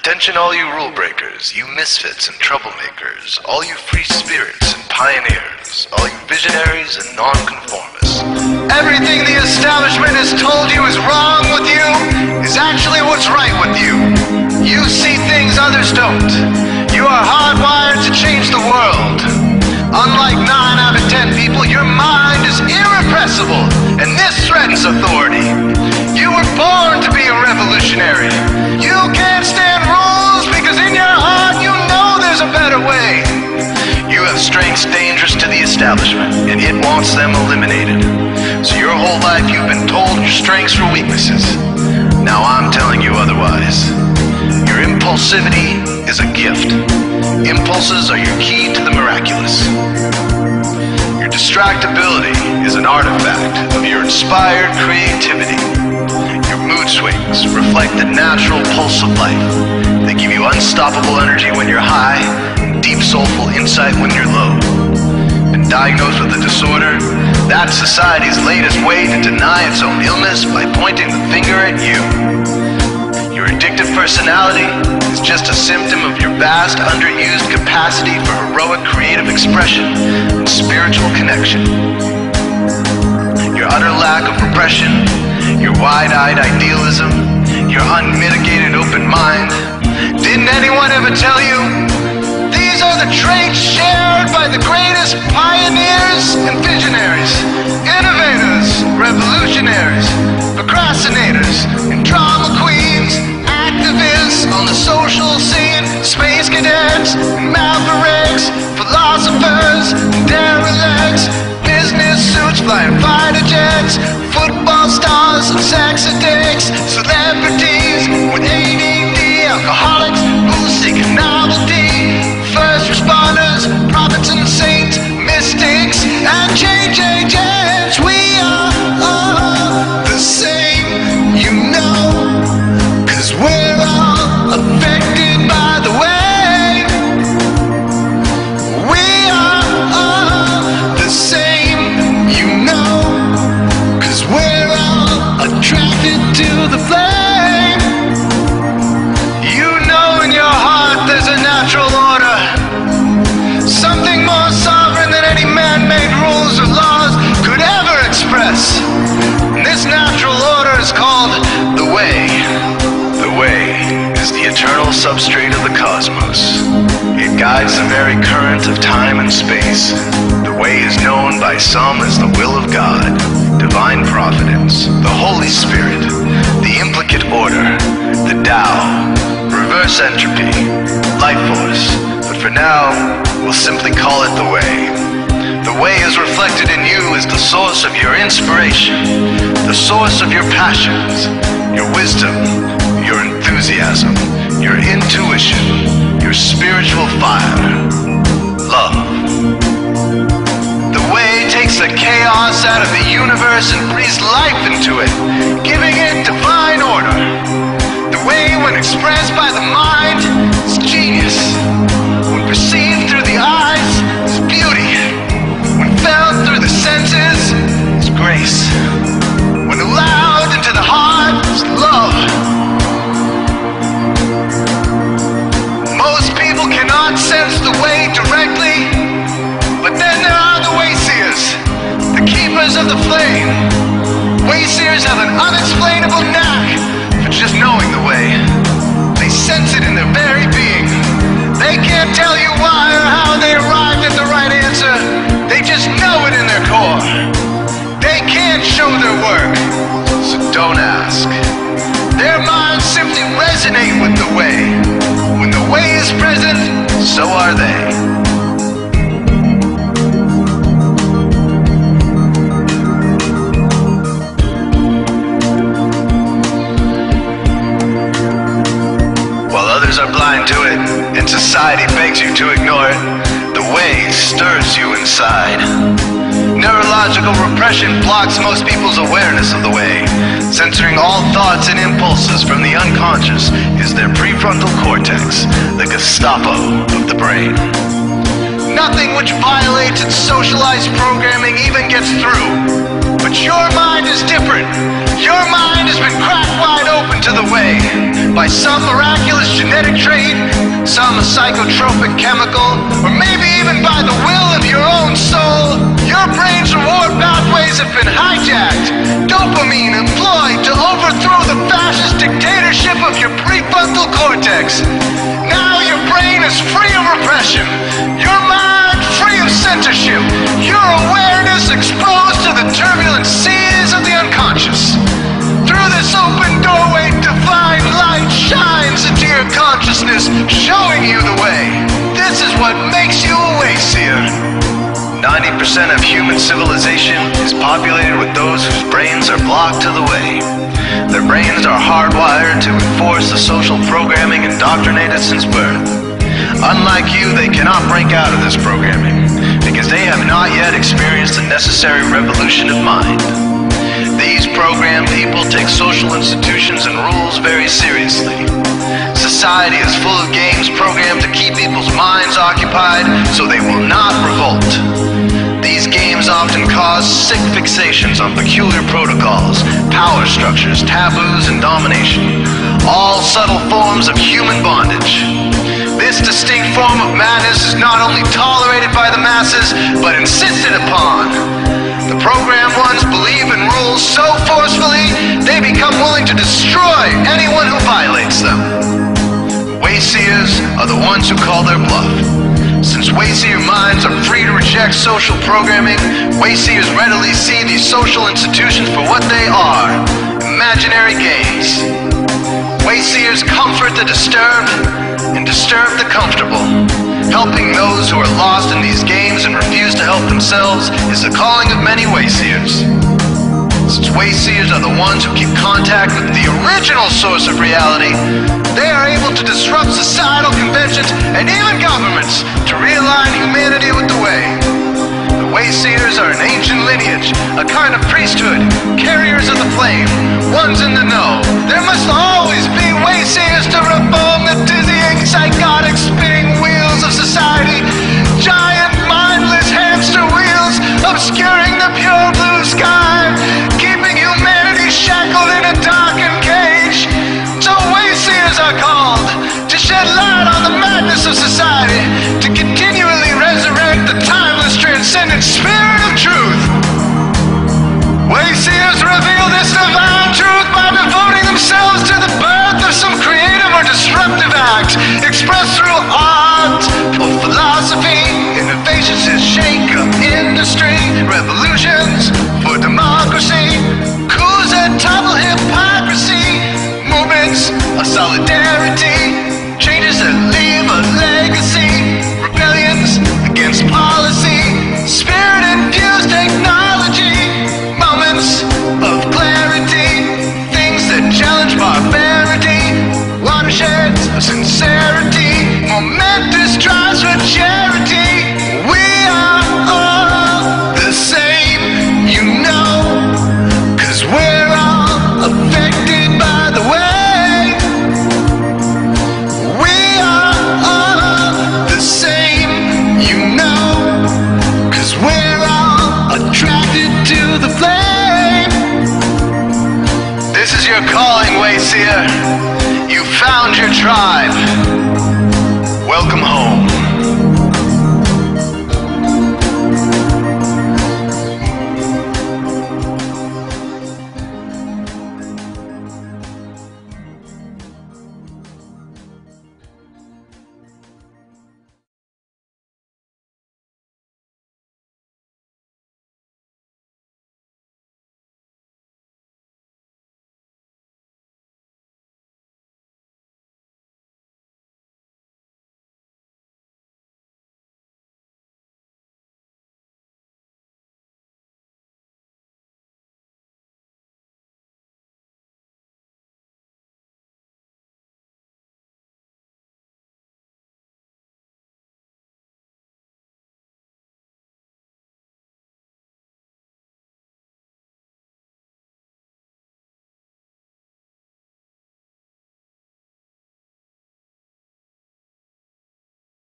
Attention all you rule breakers, you misfits and troublemakers, all you free spirits and pioneers, all you visionaries and nonconformists. Everything the establishment has told you is wrong with you is actually what's right with you. You see things others don't. You are hardwired to change the world. Unlike 9 out of 10 people, your mind is irrepressible, and this threatens authority. You were born to be a revolutionary. You can't stand rules because in your heart you know there's a better way. You have strengths dangerous to the establishment, and it wants them eliminated. So your whole life you've been told your strengths were weaknesses. Now I'm telling you otherwise. Your impulsivity is a gift. Impulses are your key to the miraculous. Your distractibility is an artifact of your inspired creativity. Your mood swings reflect the natural pulse of life. They give you unstoppable energy when you're high, and deep soulful insight when you're low. Been diagnosed with a disorder? That's society's latest way to deny its own illness by pointing the finger at you. Your addictive personality is just a symptom of your vast, underused capacity for heroic creative expression and spiritual connection. Your utter lack of repression, your wide-eyed idealism, your unmitigated open mind. Didn't anyone ever tell you? These are the traits shared by the greatest pioneers and visionaries, innovators, revolutionaries, procrastinators, and drama queens, activists on the social scene, space cadets, mavericks, philosophers, derelicts, business suits, flying fighter jets, football stars, and sex addicts, celebrities with ADD, alcoholics, booze-seeking novelty, first responders, prophets and saints, mystics, and change agents. We are all the same, you know, 'cause we're all affected by the way. We are all the same, you know, 'cause we're all attracted to the flame. You know in your heart there's a natural order, something more sovereign than any man-made rules or laws could ever express. And this natural order is called the way. The way is the eternal substrate of the cosmos. It guides the very current of time and space. The way is known by some as the will of God, divine providence, the Holy Spirit, the implicate order, the Tao, reverse entropy, life force. But for now, we'll simply call it the way. The way is reflected in you as the source of your inspiration, the source of your passions, your wisdom, your enthusiasm, your intuition, your spiritual fire, love. The way takes the chaos out of the universe and breathes life into it, giving it divine order. The way, when expressed by the mind, is genius. When perceived through the eyes, is beauty. When felt through the senses, is grace. When allowed into the heart, is love. Most people cannot sense the way directly, but then there are the wayseers, the keepers of the flame. Wayseers have an unexplainable knack for just knowing the way. They sense it in their very being. They can't tell you why or how they arrived at the right answer. They just know it in their core. They can't show their work, so don't ask. Their minds simply resonate with the way. When the way is present, so are they. Are blind to it, and society begs you to ignore it. The way stirs you inside. Neurological repression blocks most people's awareness of the way. Censoring all thoughts and impulses from the unconscious is their prefrontal cortex, the Gestapo of the brain. Nothing which violates its socialized programming even gets through. But your mind is different. Your mind has been cracked wide open to the way by some miraculous genetic trait, some psychotropic chemical, or maybe even by the will of your own soul. Your brain's reward pathways have been hijacked. Dopamine employed to overthrow the fascist dictatorship of your prefrontal cortex. Now your brain is free of repression. Your mind free of censorship. Your awareness exposed to the turbulent seas of the unconscious. Through this open doorway, divine light shines into your consciousness, showing you the way. This is what makes you a wayseer. 90% of human civilization is populated with those whose brains are blocked to the way. Their brains are hardwired to enforce the social programming indoctrinated since birth. Unlike you, they cannot break out of this programming, because they have not yet experienced the necessary revolution of mind. These programmed people take social institutions and rules very seriously. Society is full of games programmed to keep people's minds occupied so they will not revolt. These games often cause sick fixations on peculiar protocols, power structures, taboos, and domination, all subtle forms of human bondage. This distinct form of madness is not only tolerated by the masses, but insisted upon. The programmed ones believe in rules so forcefully, they become willing to destroy anyone who violates them. Wayseers are the ones who call their bluff. Since wayseer minds are free to reject social programming, wayseers readily see these social institutions for what they are, imaginary games. Wayseers comfort the disturbed and disturb the comfortable. Helping those who are lost in these games and refuse to help themselves is the calling of many wayseers. Since wayseers are the ones who keep contact with the original source of reality, they are able to disrupt societal conventions and even governments to realign humanity with the way. The wayseers are an ancient lineage, a kind of priesthood, carriers of the flame, ones in the know. There must always be wayseers to reform the dizzying, psychotic, spinning wheels of society. Giant, mindless hamster wheels obscuring the pure blue sky, keeping humanity shackled in a darkened cage. So wayseers are called to shed light on the madness of society, to continually resurrect the timeless, transcendent spirit of truth. Wayseers reveal this divine truth by devoting themselves to the birth of some creative or disruptive act, expressed through art or philosophy. Innovations that shake up industry, revolutions for democracy, coups that topple hypocrisy, movements of solidarity, changes that leave a legacy, rebellions against policy, spirit-infused technology, moments of clarity, things that challenge barbarity, watersheds of sincerity, momentous drives for charity. We are all the same, you know, 'cause we're all affected by the way. We are all the same, you know, 'cause we're all attracted to the flame. This is your calling, wayseer. You found your tribe. Welcome home.